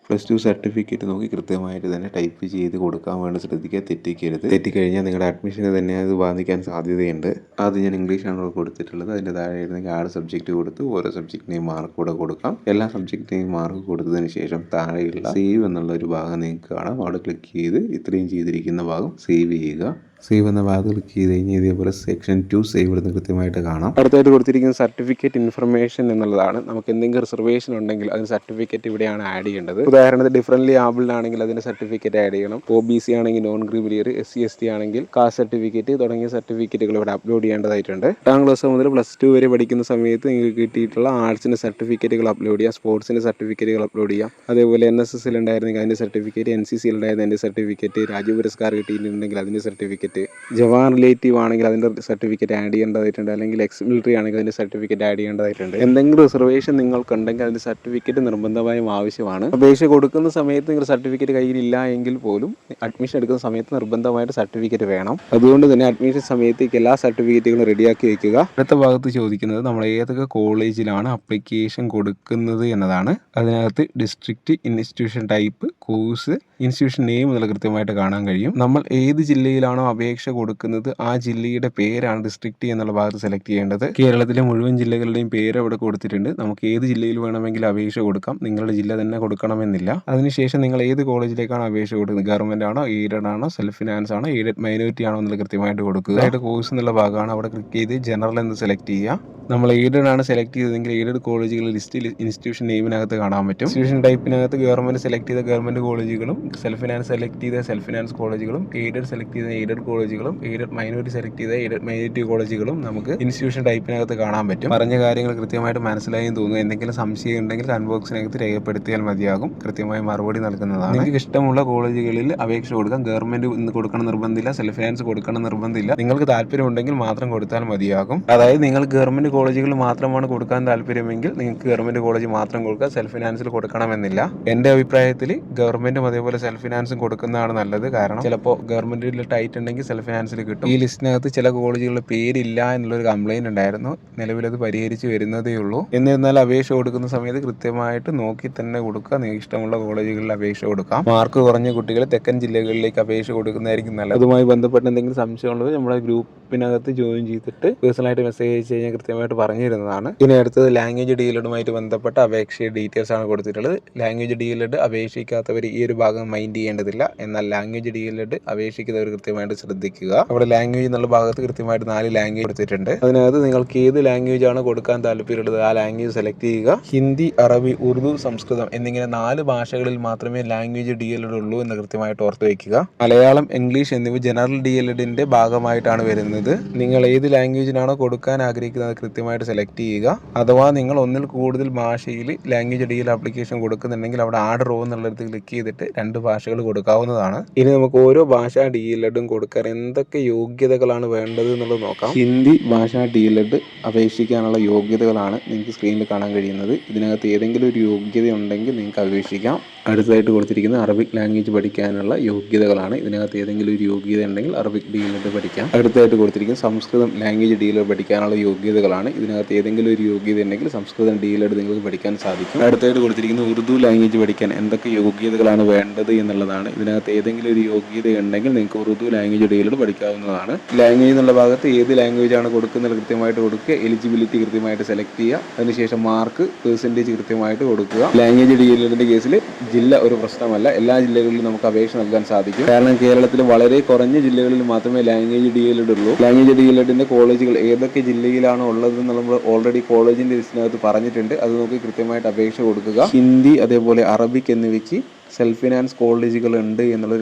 +2 സർട്ടിഫിക്കറ്റ് നോക്കി കൃത്യമായിട്ട് തന്നെ ടൈപ്പ് ചെയ്ത് കൊടുക്കാൻ വേണ്ടി ശ്രദ്ധിക്കുക. തെറ്റിക്കരുത്. തെറ്റിക്കഴിഞ്ഞാൽ നിങ്ങളുടെ അഡ്മിഷനെ തന്നെ അത് ബാധിക്കാൻ സാധ്യതയുണ്ട്. അത് ഞാൻ ഇംഗ്ലീഷാണ് കൊടുത്തിട്ടുള്ളത്. അതിൻ്റെ താഴെയായിരുന്നെങ്കിൽ 6 സബ്ജക്റ്റ് കൊടുത്ത് ഓരോ സബ്ജക്റ്റിനെയും മാർക്ക് കൂടെ കൊടുക്കാം. എല്ലാ സബ്ജക്റ്റിനെയും മാർക്ക് കൊടുത്തതിന് ശേഷം താഴെയുള്ള സേവ് എന്നുള്ള ഒരു ഭാഗം നിങ്ങൾക്ക് കാണാം. അവിടെ ക്ലിക്ക് ചെയ്ത് ഇത്രയും ചെയ്തിരിക്കുന്ന ഭാഗം സേവ് ചെയ്യുക. സേവ് എന്ന ഭാഗത്ത് ക്ലിക്ക് ചെയ്ത് കഴിഞ്ഞാൽ ഇതേപോലെ സെക്ഷൻ 2 സേവ് എന്ന് കൃത്യമായിട്ട് കാണാം. അടുത്തായിട്ട് കൊടുത്തിരിക്കുന്ന സർട്ടിഫിക്കറ്റ് ഇൻഫർമേഷൻ എന്നുള്ളതാണ്. നമുക്ക് എന്തെങ്കിലും റിസർവേഷൻ ഉണ്ടെങ്കിൽ അതിന് സർട്ടിഫിക്കറ്റ് ഇവിടെയാണ് ആഡ് ചെയ്യേണ്ടത്. ഉദാഹരണത്തിന് ഡിഫറൻറ്റ്ലി ആബിൾഡ് ആണെങ്കിൽ അതിന് സർട്ടിഫിക്കറ്റ് ആഡ് ചെയ്യണം. OBC ആണെങ്കിൽ നോൺ ക്രിമിലിയർ, SC ST ആണെങ്കിൽ കാസ്റ്റ് സർട്ടിഫിക്കറ്റ് തുടങ്ങിയ സർട്ടിഫിക്കറ്റുകൾ ഇവിടെ അപ്ലോഡ് ചെയ്യേണ്ടതായിട്ടുണ്ട്. 8ാം ക്ലാസ് മുതൽ +2 വരെ പഠിക്കുന്ന സമയത്ത് നിങ്ങൾക്ക് കിട്ടിയിട്ടുള്ള ആർട്സിൻ്റെ സർട്ടിഫിക്കറ്റുകൾ അപ്ലോഡ് ചെയ്യാം. സ്പോർട്സിൻ്റെ സർട്ടിഫിക്കറ്റുകൾ അപ്ലോഡ് ചെയ്യാം. അതേപോലെ NSSൽ ഉണ്ടായിരുന്നെങ്കിൽ അതിൻ്റെ സർട്ടിഫിക്കറ്റ്, NCCൽ ഉണ്ടായിരുന്ന അതിൻ്റെ സർട്ടിഫിക്കറ്റ്, രാജ്യ പുരസ്കാർ കിട്ടിയിട്ടുണ്ടെങ്കിൽ അതിൻ്റെ സർട്ടിഫിക്കറ്റ്, ജവാൻ റിലേറ്റീവ് ആണെങ്കിൽ അതിൻ്റെ സർട്ടിഫിക്കറ്റ് ആഡ് ചെയ്യേണ്ടതായിട്ടുണ്ട്. അല്ലെങ്കിൽ എക്സ് മിലിറ്ററി ആണെങ്കിൽ അതിൻ്റെ സർട്ടിഫിക്കറ്റ് ആഡ് ചെയ്യേണ്ടതായിട്ടുണ്ട്. എന്തെങ്കിലും റിസർവേഷൻ നിങ്ങൾക്കുണ്ടെങ്കിൽ അതിൻ്റെ സർട്ടിഫിക്കറ്റ് നിർബന്ധമായും ആവശ്യമാണ്. അപേക്ഷ കൊടുക്കുന്ന സമയത്ത് നിങ്ങൾ സർട്ടിഫിക്കറ്റ് കയ്യിലില്ല എങ്കിൽ പോലും അഡ്മിഷൻ എടുക്കുന്ന സമയത്ത് നിർബന്ധമായിട്ട് സർട്ടിഫിക്കറ്റ് വേണം. അതുകൊണ്ട് തന്നെ അഡ്മിഷൻ സമയത്തേക്ക് എല്ലാ സർട്ടിഫിക്കറ്റുകളും റെഡിയാക്കി വെക്കുക. അടുത്ത ഭാഗത്ത് ചോദിക്കുന്നത് നമ്മൾ ഏതൊക്കെ കോളേജിലാണ് അപ്ലിക്കേഷൻ കൊടുക്കുന്നത് എന്നതാണ്. അതിനകത്ത് district, institution type, course, institution name എന്നുള്ള കൃത്യമായിട്ട് കാണാൻ കഴിയും. നമ്മൾ ഏത് ജില്ലയിലാണോ അപേക്ഷ കൊടുക്കുന്നത് ആ ജില്ലയുടെ പേരാണ് ഡിസ്ട്രിക്റ്റ് എന്നുള്ള ഭാഗത്ത് സെലക്ട് ചെയ്യേണ്ടത്. കേരളത്തിലെ മുഴുവൻ ജില്ലകളുടെയും പേര് അവിടെ കൊടുത്തിട്ടുണ്ട്. നമുക്ക് ഏത് ജില്ലയിൽ വേണമെങ്കിലും അപേക്ഷ കൊടുക്കാം. നിങ്ങളുടെ ജില്ല തന്നെ കൊടുക്കണമെന്നില്ല. അതിനുശേഷം നിങ്ങൾ ഏത് കോളേജിലേക്കാണ് അപേക്ഷ കൊടുക്കുന്നത്, ഗവൺമെന്റ് ആണോ, എയ്ഡഡ് ആണോ, സെൽഫ് ഫിനാൻസ് ആണോ, എയ്ഡഡ് മൈനോറിറ്റി ആണോ എന്നുള്ള കൃത്യമായിട്ട് കൊടുക്കുക. അതായത് കോഴ്സ് എന്നുള്ള ഭാഗമാണ്. അവിടെ ക്ലിക്ക് ചെയ്ത് ജനറൽ എന്ന് സെലക്ട് ചെയ്യുക. നമ്മൾ എയ്ഡഡ് ആണ് സെലക്ട് ചെയ്തതെങ്കിൽ എയ്ഡഡ് കോളേജുകൾ ലിസ്റ്റിൽ ഇൻസ്റ്റിറ്റ്യൂഷൻ നെയിമിനകത്ത് കാണാൻ പറ്റും. ഇൻസ്റ്റിറ്റ്യൂഷൻ ടൈപ്പിനകത്ത് ഗവൺമെന്റ് സെലക്ട് ചെയ്ത ഗവൺമെന്റ് കോളേജുകളും, സെൽഫ് ഫിനാൻസ് സെലക്ട് ചെയ്ത സെൽഫ് ഫിനാൻസ് കോളേജുകളും, എയ്ഡഡ് സെലക്ട് ചെയ്ത എയ്ഡഡ് കോളേജുകളും, എയ്ഡഡ് മൈനോറിറ്റി സെലക്ട് ചെയ്ത എയ്ഡഡ് മൈനോറിറ്റി കോളേജുകളും നമുക്ക് ഇൻസ്റ്റിറ്റ്യൂഷൻ ടൈപ്പിനകത്ത് കാണാൻ പറ്റും. പറഞ്ഞ കാര്യങ്ങൾ കൃത്യമായിട്ട് മനസ്സിലായെന്ന് തോന്നുന്നു. എന്തെങ്കിലും സംശയം ഉണ്ടെങ്കിൽ കമന്റ് ബോക്സിനകത്ത് രേഖപ്പെടുത്തിയാൽ മതിയാകും. കൃത്യമായി മറുപടി നൽകുന്നതാണ്. നിങ്ങൾക്ക് ഇഷ്ടമുള്ള കോളേജുകളിൽ അപേക്ഷ കൊടുക്കാം. ഗവൺമെന്റ് ഇന്ന് കൊടുക്കണം നിർബന്ധമില്ല, സെൽഫ് ഫിനാൻസ് കൊടുക്കണം നിർബന്ധമില്ല. നിങ്ങൾക്ക് താല്പര്യമുണ്ടെങ്കിൽ മാത്രം കൊടുത്താൽ മതിയാകും. അതായത് നിങ്ങൾ ഗവൺമെന്റ് കോളേജുകളിൽ മാത്രമാണ് കൊടുക്കാൻ താല്പര്യമെങ്കിൽ നിങ്ങൾക്ക് ഗവൺമെന്റ് കോളേജ് മാത്രം കൊടുക്കുക. സെൽഫ് ഫിനാൻസിൽ കൊടുക്കണമെന്നില്ല. എൻ്റെ അഭിപ്രായത്തിൽ ഗവൺമെന്റും അതേപോലെ സെൽഫ് ഫിനാൻസും കൊടുക്കുന്നതാണ് നല്ലത്. കാരണം ചിലപ്പോൾ ഗവൺമെന്റിൽ ടൈറ്റ് ഉണ്ടെങ്കിൽ സെൽഫ് ഫിനാൻസിൽ കിട്ടും. ഈ ലിസ്റ്റിനകത്ത് ചില കോളേജുകളുടെ പേരില്ല എന്നുള്ളൊരു കംപ്ലൈന്റ് ഉണ്ടായിരുന്നു. നിലവിലത് പരിഹരിച്ച് വരുന്നതേ ഉള്ളൂ. എന്നിരുന്നാൽ അപേക്ഷ കൊടുക്കുന്ന സമയത്ത് കൃത്യമായിട്ട് നോക്കി തന്നെ കൊടുക്കുക. നിങ്ങൾക്ക് ഇഷ്ടമുള്ള കോളേജുകളിൽ അപേക്ഷ കൊടുക്കാം. മാർക്ക് കുറഞ്ഞ കുട്ടികൾ തെക്കൻ ജില്ലകളിലേക്ക് അപേക്ഷ കൊടുക്കുന്നതായിരിക്കും നല്ലത്. അതുമായി ബന്ധപ്പെട്ട് എന്തെങ്കിലും സംശയമുള്ളത് നമ്മുടെ ഗ്രൂപ്പിനകത്ത് ജോയിൻ ചെയ്തിട്ട് പേഴ്സണലായിട്ട് മെസ്സേജ് അയച്ച് കഴിഞ്ഞാൽ കൃത്യമായി കൃത്യമായിട്ട് പറഞ്ഞിരുന്നതാണ്. ഇനി അടുത്തത് ലാംഗ്വേജ് DLEDുമായിട്ട് ബന്ധപ്പെട്ട അപേക്ഷ ഡീറ്റെയിൽസ് ആണ് കൊടുത്തിട്ടുള്ളത്. ലാംഗ്വേജ് DLED അപേക്ഷിക്കാത്തവർ ഈ ഒരു ഭാഗം മൈൻഡ് ചെയ്യേണ്ടതില്ല. എന്നാൽ ലാംഗ്വേജ് DLED അപേക്ഷിക്കുന്നവർ കൃത്യമായിട്ട് ശ്രദ്ധിക്കുക. അവിടെ ലാംഗ്വേജ് എന്നുള്ള ഭാഗത്ത് കൃത്യമായിട്ട് 4 ലാംഗ്വേജ് കൊടുത്തിട്ടുണ്ട്. അതിനകത്ത് നിങ്ങൾക്ക് ഏത് ലാംഗ്വേജ് ആണ് കൊടുക്കാൻ താല്പര്യമുള്ളത് ആ ലാംഗ്വേജ് സെലക്ട് ചെയ്യുക. ഹിന്ദി, അറബി, ഉറുദു, സംസ്കൃതം എന്നിങ്ങനെ 4 ഭാഷകളിൽ മാത്രമേ ലാംഗ്വേജ് DLED ഉള്ളൂ എന്ന് കൃത്യമായിട്ട് ഓർത്ത് വയ്ക്കുക. മലയാളം, ഇംഗ്ലീഷ് എന്നിവ ജനറൽ DLEDന്റെ ഭാഗമായിട്ടാണ് വരുന്നത്. നിങ്ങൾ ഏത് ലാംഗ്വേജിനാണോ കൊടുക്കാൻ ആഗ്രഹിക്കുന്നത് കൃത്യമായിട്ട് സെലക്ട് ചെയ്യുക. അഥവാ നിങ്ങൾ ഒന്നിൽ കൂടുതൽ ഭാഷയിൽ ലാംഗ്വേജ് DLED ആപ്ലിക്കേഷൻ കൊടുക്കുന്നുണ്ടെങ്കിൽ അവിടെ ആഡ് റോ എന്നുള്ളിടത്ത് ക്ലിക്ക് ചെയ്തിട്ട് 2 ഭാഷകൾ കൊടുക്കാവുന്നതാണ്. ഇനി നമുക്ക് ഓരോ ഭാഷ DLEDും കൊടുക്കാൻ എന്തൊക്കെ യോഗ്യതകളാണ് വേണ്ടത് എന്നുള്ളത് നോക്കാം. ഹിന്ദി ഭാഷ DLED അപേക്ഷിക്കാനുള്ള യോഗ്യതകളാണ് നിങ്ങൾക്ക് സ്ക്രീനിൽ കാണാൻ കഴിയുന്നത്. ഇതിനകത്ത് ഏതെങ്കിലും ഒരു യോഗ്യത ഉണ്ടെങ്കിൽ നിങ്ങൾക്ക് അപേക്ഷിക്കാം. അടുത്തതായിട്ട് കൊടുത്തിരിക്കുന്നത് അറബിക് ലാംഗ്വേജ് പഠിക്കാനുള്ള യോഗ്യതകളാണ്. ഇതിനകത്ത് ഏതെങ്കിലും ഒരു യോഗ്യത ഉണ്ടെങ്കിൽ അറബിക് DLED പഠിക്കാം. അടുത്തതായിട്ട് കൊടുത്തിരിക്കുന്നത് സംസ്കൃതം ലാംഗ്വേജ് DLED പഠിക്കാനുള്ള യോഗ്യതകളാണ്. ഇതിനകത്ത് ഏതെങ്കിലും ഒരു യോഗ്യത ഉണ്ടെങ്കിൽ സംസ്കൃതം DLED നിങ്ങൾക്ക് പഠിക്കാൻ സാധിക്കും. അടുത്തായിട്ട് കൊടുത്തിരിക്കുന്നത് ഉറുദു ലാംഗ്വേജ് പഠിക്കാൻ എന്തൊക്കെ യോഗ്യതകളാണ് വേണ്ടത് എന്നുള്ളതാണ്. ഇതിനകത്ത് ഏതെങ്കിലും ഒരു യോഗ്യത ഉണ്ടെങ്കിൽ നിങ്ങൾക്ക് ഉറുദു ലാംഗ്വേജ് DLED പഠിക്കാവുന്നതാണ്. ലാംഗ്വേജ് എന്നുള്ള ഭാഗത്ത് ഏത് ലാംഗ്വേജ് ആണ് കൊടുക്കുന്നത് കൃത്യമായിട്ട് കൊടുക്കുക. എലിജിബിലിറ്റി കൃത്യമായിട്ട് സെലക്ട് ചെയ്യുക. അതിനുശേഷം മാർക്ക് പെർസെൻറ്റേജ് കൃത്യമായിട്ട് കൊടുക്കുക. ലാംഗ്വേജ് DLEDന്റെ കേസിൽ ജില്ല ഒരു പ്രശ്നമല്ല. എല്ലാ ജില്ലകളിലും നമുക്ക് അപേക്ഷ നൽകാൻ സാധിക്കും. കാരണം കേരളത്തിൽ വളരെ കുറഞ്ഞ ജില്ലകളിൽ മാത്രമേ ലാംഗ്വേജ് DLED ഉള്ളൂ. ലാംഗ്വേജ് DLEDന്റെ കോളേജുകൾ ഏതൊക്കെ ജില്ലയിലാണോ ഉള്ളതെന്ന് നമ്മൾ ഓൾറെഡി കോളേജിന്റെ ലിസ്റ്റിനകത്ത് പറഞ്ഞിട്ടുണ്ട്. അത് നോക്കി കൃത്യമായിട്ട് അപേക്ഷ കൊടുക്കുക. ഹിന്ദി അതേപോലെ അറബിക് എന്നിവയ്ക്ക് സെൽഫ് ഫിനാൻസ് കോളേജുകൾ ഉണ്ട് എന്നുള്ളത്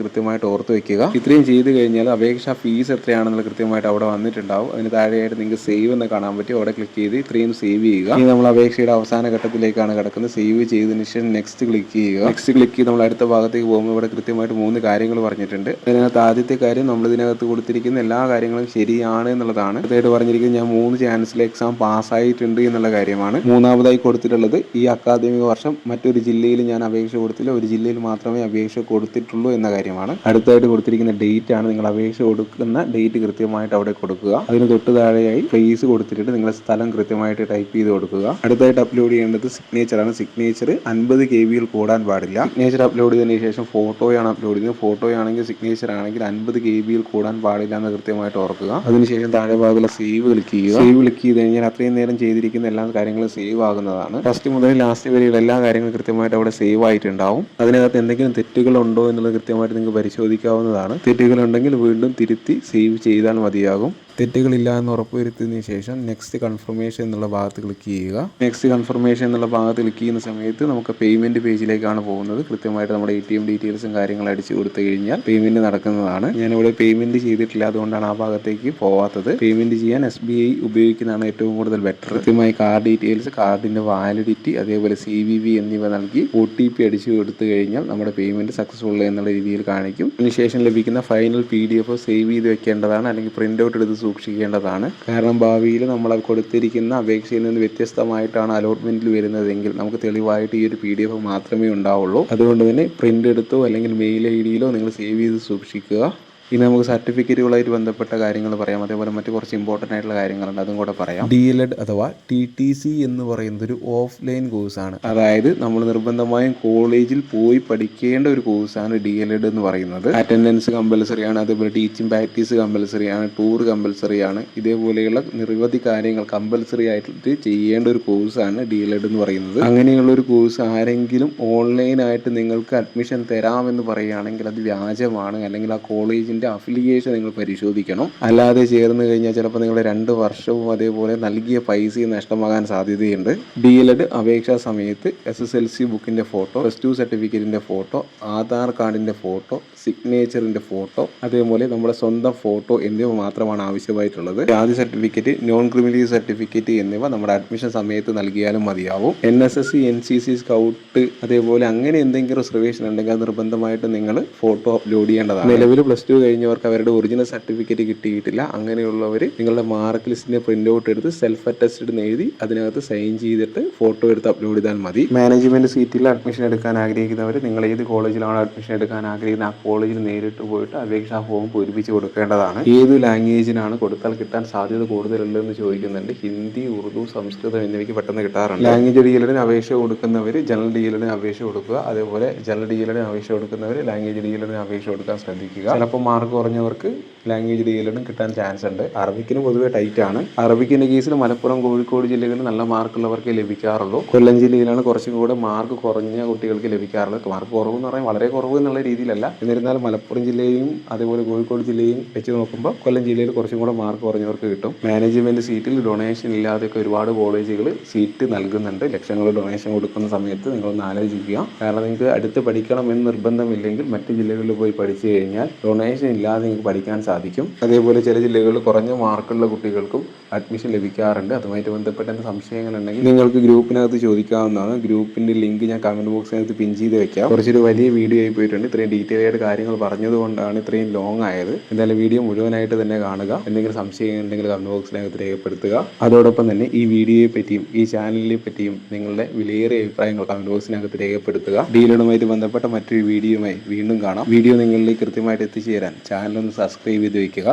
കൃത്യമായിട്ട് ഓർത്ത് വെക്കുക. ഇത്രയും ചെയ്ത് കഴിഞ്ഞാൽ അപേക്ഷാ ഫീസ് എത്രയാണെന്നുള്ളത് കൃത്യമായിട്ട് അവിടെ വന്നിട്ടുണ്ടാവും. അതിന് താഴെയായിട്ട് നിങ്ങൾക്ക് സേവ് എന്ന് കാണാൻ പറ്റും. അവിടെ ക്ലിക്ക് ചെയ്ത് ഇത്രയും സേവ് ചെയ്യുക. ഇനി നമ്മൾ അപേക്ഷയുടെ അവസാന ഘട്ടത്തിലേക്കാണ് കിടക്കുന്നത്. സേവ് ചെയ്തതിന് ശേഷം നെക്സ്റ്റ് ക്ലിക്ക് ചെയ്യുക. നെക്സ്റ്റ് ക്ലിക്ക് ചെയ്ത് നമ്മൾ അടുത്ത ഭാഗത്തേക്ക് പോകുമ്പോൾ ഇവിടെ കൃത്യമായിട്ട് 3 കാര്യങ്ങൾ പറഞ്ഞിട്ടുണ്ട്. അതിനകത്ത് ആദ്യത്തെ കാര്യം നമ്മൾ ഇതിനകത്ത് കൊടുത്തിരിക്കുന്ന എല്ലാ കാര്യങ്ങളും ശരിയാണ് എന്നുള്ളതാണ്. അടുത്തായിട്ട് പറഞ്ഞിരിക്കുന്നത് ഞാൻ 3 ചാൻസിലെ എക്സാം പാസ്സായിട്ടുണ്ട് എന്നുള്ള കാര്യമാണ്. മൂന്നാമതായി കൊടുത്തിട്ടുള്ളത് ഈ അക്കാദമിക വർഷം മറ്റൊരു ജില്ലയിൽ ഞാൻ അപേക്ഷ കൊടുത്തില്ല, ഒരു ജില്ലയിൽ മാത്രമേ അപേക്ഷ കൊടുത്തിട്ടുള്ളൂ എന്ന കാര്യമാണ്. അടുത്തായിട്ട് കൊടുത്തിരിക്കുന്ന ഡേറ്റ് ആണ്. നിങ്ങൾ അപേക്ഷ കൊടുക്കുന്ന ഡേറ്റ് കൃത്യമായിട്ട് അവിടെ കൊടുക്കുക. അതിന് തൊട്ട് താഴെയായി പ്ലേസ് കൊടുത്തിട്ട് നിങ്ങളുടെ സ്ഥലം കൃത്യമായിട്ട് ടൈപ്പ് ചെയ്ത് കൊടുക്കുക. അടുത്തായിട്ട് അപ്ലോഡ് ചെയ്യേണ്ടത് സിഗ്നേച്ചർ ആണ്. സിഗ്നേച്ചർ 50 KB കൂടാൻ പാടില്ല. സിഗ്നേച്ചർ അപ്ലോഡ് ചെയ്തതിന് ശേഷം ഫോട്ടോയാണ് അപ്ലോഡ് ചെയ്യുന്നത്. ഫോട്ടോയാണെങ്കിൽ സിഗ്നേച്ചർ ആണെങ്കിൽ 50 KB കൂടാൻ പാടില്ല എന്ന് കൃത്യമായിട്ട് ഓർക്കുക. അതിനുശേഷം താഴെ ഭാഗത്തുള്ള സേവ് ക്ലിക്ക് ചെയ്യുക. സേവ് ക്ലിക്ക് ചെയ്ത് കഴിഞ്ഞാൽ അത്രയും നേരം ചെയ്തിരിക്കുന്ന എല്ലാ കാര്യങ്ങളും സേവ് ആകുന്നതാണ്. ഫസ്റ്റ് മുതൽ ലാസ്റ്റ് വരെയുള്ള എല്ലാ കാര്യങ്ങളും കൃത്യമായിട്ട് അവിടെ സേവ് ആയിട്ടുണ്ടാവും. അതിനകത്ത് എന്തെങ്കിലും തെറ്റുകളുണ്ടോ എന്നുള്ളത് കൃത്യമായിട്ട് നിങ്ങൾക്ക് പരിശോധിക്കാവുന്നതാണ്. തെറ്റുകളുണ്ടെങ്കിൽ വീണ്ടും തിരുത്തി സേവ് ചെയ്താൽ മതിയാകും. തെറ്റുകളില്ല എന്ന് ഉറപ്പുവരുത്തിയതിനു ശേഷം നെക്സ്റ്റ് കൺഫർമേഷൻ എന്നുള്ള ഭാഗത്ത് ക്ലിക്ക് ചെയ്യുക. നെക്സ്റ്റ് കൺഫർമേഷൻ എന്നുള്ള ഭാഗത്ത് ക്ലിക്ക് ചെയ്യുന്ന സമയത്ത് നമുക്ക് പേയ്മെന്റ് പേജിലേക്കാണ് പോകുന്നത്. കൃത്യമായിട്ട് നമ്മുടെ ATM ഡീറ്റെയിൽസും കാര്യങ്ങളും അടിച്ചു കൊടുത്തു കഴിഞ്ഞാൽ പേയ്മെന്റ് നടക്കുന്നതാണ്. ഞാനിവിടെ പേയ്മെന്റ് ചെയ്തിട്ടില്ല, അതുകൊണ്ടാണ് ആ ഭാഗത്തേക്ക് പോവാത്തത്. പേയ്മെന്റ് ചെയ്യാൻ SBI ഉപയോഗിക്കുന്നതാണ് ഏറ്റവും കൂടുതൽ ബെറ്റർ. കൃത്യമായി കാർഡ് ഡീറ്റെയിൽസ്, കാർഡിന്റെ വാലിഡിറ്റി, അതേപോലെ CVV എന്നിവ നൽകി OTP അടിച്ചു കൊടുത്തു കഴിഞ്ഞാൽ നമ്മുടെ പേയ്മെന്റ് സക്സസ്ഫുൾ എന്നുള്ള രീതിയിൽ കാണിക്കും. അതിനുശേഷം ലഭിക്കുന്ന ഫൈനൽ PDF സേവ് ചെയ്ത് വെക്കേണ്ടതാണ്, അല്ലെങ്കിൽ പ്രിന്റ് ഔട്ട് എടുത്ത് സൂക്ഷിക്കേണ്ടതാണ്. കാരണം ഭാവിയിൽ നമ്മൾ കൊടുത്തിരിക്കുന്ന അപേക്ഷയിൽ നിന്ന് വ്യത്യസ്തമായിട്ടാണ് അലോട്ട്മെന്റിൽ വരുന്നതെങ്കിൽ നമുക്ക് തെളിവായിട്ട് ഈ ഒരു PDF മാത്രമേ ഉണ്ടാവുള്ളൂ. അതുകൊണ്ട് തന്നെ പ്രിന്റ് എടുത്തോ അല്ലെങ്കിൽ മെയിൽ IDയിലോ നിങ്ങൾ സേവ് ചെയ്ത് സൂക്ഷിക്കുക. ഇനി നമുക്ക് സർട്ടിഫിക്കറ്റുകളായിട്ട് ബന്ധപ്പെട്ട കാര്യങ്ങൾ പറയാം. അതേപോലെ മറ്റു കുറച്ച് ഇമ്പോർട്ടൻ്റ് ആയിട്ടുള്ള കാര്യങ്ങളുണ്ട്, അതും കൂടെ പറയാം. DLED അഥവാ TTC എന്ന് പറയുന്നത് ഒരു ഓഫ്ലൈൻ കോഴ്സാണ്. അതായത് നമ്മൾ നിർബന്ധമായും കോളേജിൽ പോയി പഠിക്കേണ്ട ഒരു കോഴ്സാണ് DLED എന്ന് പറയുന്നത്. അറ്റൻഡൻസ് കമ്പൽസറി ആണ്, അതേപോലെ ടീച്ചിങ് പ്രാക്ടീസ് കമ്പൽസറി ആണ്, ടൂർ കമ്പൽസറി ആണ്. ഇതേപോലെയുള്ള നിരവധി കാര്യങ്ങൾ കമ്പൽസറി ആയിട്ട് ചെയ്യേണ്ട ഒരു കോഴ്സാണ് DLED എന്ന് പറയുന്നത്. അങ്ങനെയുള്ള ഒരു കോഴ്സ് ആരെങ്കിലും ഓൺലൈനായിട്ട് നിങ്ങൾക്ക് അഡ്മിഷൻ തരാമെന്ന് പറയുകയാണെങ്കിൽ അത് വ്യാജമാണ്. അല്ലെങ്കിൽ ആ കോളേജിൻ്റെ അഫിലിയേഷൻ നിങ്ങൾ പരിശോധിക്കണം. അല്ലാതെ ചേർന്ന് കഴിഞ്ഞാൽ ചിലപ്പോൾ നിങ്ങളുടെ 2 വർഷവും അതേപോലെ നൽകിയ പൈസയും നഷ്ടമാകാൻ സാധ്യതയുണ്ട്. DLED അപേക്ഷാ സമയത്ത് SSLC ബുക്കിന്റെ ഫോട്ടോ, +2 സർട്ടിഫിക്കറ്റിന്റെ ഫോട്ടോ, ആധാർ കാർഡിന്റെ ഫോട്ടോ, സിഗ്നേച്ചറിന്റെ ഫോട്ടോ, അതേപോലെ നമ്മുടെ സ്വന്തം ഫോട്ടോ എന്നിവ മാത്രമാണ് ആവശ്യമായിട്ടുള്ളത്. ജാതി സർട്ടിഫിക്കറ്റ്, നോൺ ക്രിമിനൽ സർട്ടിഫിക്കറ്റ് എന്നിവ നമ്മുടെ അഡ്മിഷൻ സമയത്ത് നൽകിയാലും മതിയാവും. NSS, NCC, സ്കൗട്ട് അതേപോലെ അങ്ങനെ എന്തെങ്കിലും റിസർവേഷൻ ഉണ്ടെങ്കിൽ അത് നിർബന്ധമായിട്ട് നിങ്ങൾ ഫോട്ടോ അപ്ലോഡ് ചെയ്യേണ്ടതാണ്. നിലവിൽ +2 കഴിഞ്ഞവർക്ക് അവരുടെ ഒറിജിനൽ സർട്ടിഫിക്കറ്റ് കിട്ടിയിട്ടില്ല. അങ്ങനെയുള്ളവർ നിങ്ങളുടെ മാർക്ക് ലിസ്റ്റിന്റെ പ്രിന്റ് ഔട്ട് എടുത്ത് സെൽഫ് അറ്റസ്റ്റഡ് എഴുതി അതിനകത്ത് സൈൻ ചെയ്തിട്ട് ഫോട്ടോ എടുത്ത് അപ്ലോഡ് ചെയ്താൽ മതി. മാനേജ്മെന്റ് സീറ്റിൽ അഡ്മിഷൻ എടുക്കാൻ ആഗ്രഹിക്കുന്നവർ നിങ്ങൾ ഏത് കോളേജിലാണ് അഡ്മിഷൻ എടുക്കാൻ ആഗ്രഹിക്കുന്നത് ആ കോളേജിൽ നേരിട്ട് പോയിട്ട് അപേക്ഷാ ഫോം പൂരിപ്പിച്ച് കൊടുക്കേണ്ടതാണ്. ഏത് ലാംഗ്വേജിനാണ് കൊടുത്താൽ കിട്ടാൻ സാധ്യത കൂടുതലുള്ളതെന്ന് ചോദിക്കുന്നുണ്ട്. ഹിന്ദി, ഉറുദു, സംസ്കൃതം എന്നിവയ്ക്ക് പെട്ടെന്ന് കിട്ടാറുണ്ട്. ലാംഗ്വേജ് DLED അപേക്ഷ കൊടുക്കുന്നവർ ജനറൽ DLED അപേക്ഷ കൊടുക്കുക. അതേപോലെ ജനറൽ DLED അപേക്ഷ കൊടുക്കുന്നവർ ലാംഗ്വേജ് DLED അപേക്ഷ കൊടുക്കാൻ ശ്രദ്ധിക്കുക. ചിലപ്പോൾ മാർക്ക് കുറഞ്ഞവർക്ക് ലാംഗ്വേജ് DLED കിട്ടാൻ ചാൻസ് ഉണ്ട്. അറബിക്കിന് പൊതുവെ ടൈറ്റ് ആണ്. അറബിക്കിന്റെ കേസിൽ മലപ്പുറം, കോഴിക്കോട് ജില്ലകളിൽ നല്ല മാർക്കുള്ളവർക്ക് ലഭിക്കാറുള്ളൂ. കൊല്ലം ജില്ലയിലാണ് കുറച്ചും കൂടെ മാർക്ക് കുറഞ്ഞ കുട്ടികൾക്ക് ലഭിക്കാറുള്ളത്. മാർക്ക് കുറവ് എന്ന് പറയാൻ വളരെ കുറവ് എന്നുള്ള രീതിയിലല്ല. എന്നിരുന്നാലും മലപ്പുറം ജില്ലയും അതേപോലെ കോഴിക്കോട് ജില്ലയും വെച്ച് നോക്കുമ്പോൾ കൊല്ലം ജില്ലയിൽ കുറച്ചും കൂടെ മാർക്ക് കുറഞ്ഞവർക്ക് കിട്ടും. മാനേജ്മെന്റ് സീറ്റിൽ ഡൊണേഷൻ ഇല്ലാതെയൊക്കെ ഒരുപാട് കോളേജുകൾ സീറ്റ് നൽകുന്നുണ്ട്. ലക്ഷങ്ങൾ ഡൊണേഷൻ കൊടുക്കുന്ന സമയത്ത് നിങ്ങളൊന്ന് ആലോചിക്കുക. കാരണം നിങ്ങൾക്ക് അടുത്ത് പഠിക്കണം എന്ന് നിർബന്ധമില്ലെങ്കിൽ മറ്റ് ജില്ലകളിൽ പോയി പഠിച്ചു കഴിഞ്ഞാൽ ഡൊണേഷൻ ഇല്ലാതെ നിങ്ങൾക്ക് പഠിക്കാൻ സാധിക്കും. അതേപോലെ ചില ജില്ലകളിൽ കുറഞ്ഞ മാർക്കുള്ള കുട്ടികൾക്കും അഡ്മിഷൻ ലഭിക്കാറുണ്ട്. അതുമായിട്ട് ബന്ധപ്പെട്ട സംശയങ്ങളുണ്ടെങ്കിൽ നിങ്ങൾക്ക് ഗ്രൂപ്പിനകത്ത് ചോദിക്കാവുന്നതാണ്. ഗ്രൂപ്പിന്റെ ലിങ്ക് ഞാൻ കമന്റ് ബോക്സിനകത്ത് പിൻ ചെയ്ത് വെക്കാം. കുറച്ചൊരു വലിയ വീഡിയോ ആയി പോയിട്ടുണ്ട്. ഇത്രയും ഡീറ്റെയിൽ ആയിട്ട് കാര്യങ്ങൾ പറഞ്ഞതുകൊണ്ടാണ് ഇത്രയും ലോങ് ആയത്. എന്തായാലും വീഡിയോ മുഴുവനായിട്ട് തന്നെ കാണുക. എന്തെങ്കിലും സംശയം ഉണ്ടെങ്കിൽ കമന്റ് ബോക്സിനകത്ത് രേഖപ്പെടുത്തുക. അതോടൊപ്പം തന്നെ ഈ വീഡിയോയെ പറ്റിയും ഈ ചാനലിനെ പറ്റിയും നിങ്ങളുടെ വിലയേറിയ അഭിപ്രായങ്ങൾ കമന്റ് ബോക്സിനകത്ത് രേഖപ്പെടുത്തുക. ഡീലുമായി ബന്ധപ്പെട്ട മറ്റൊരു വീഡിയോയുമായി വീണ്ടും കാണാം. വീഡിയോ നിങ്ങളിലേക്ക് കൃത്യമായിട്ട് എത്തിച്ചേരാൻ ചാനൽ ഒന്ന് സബ്സ്ക്രൈബ് ചെയ്ത് വയ്ക്കുക.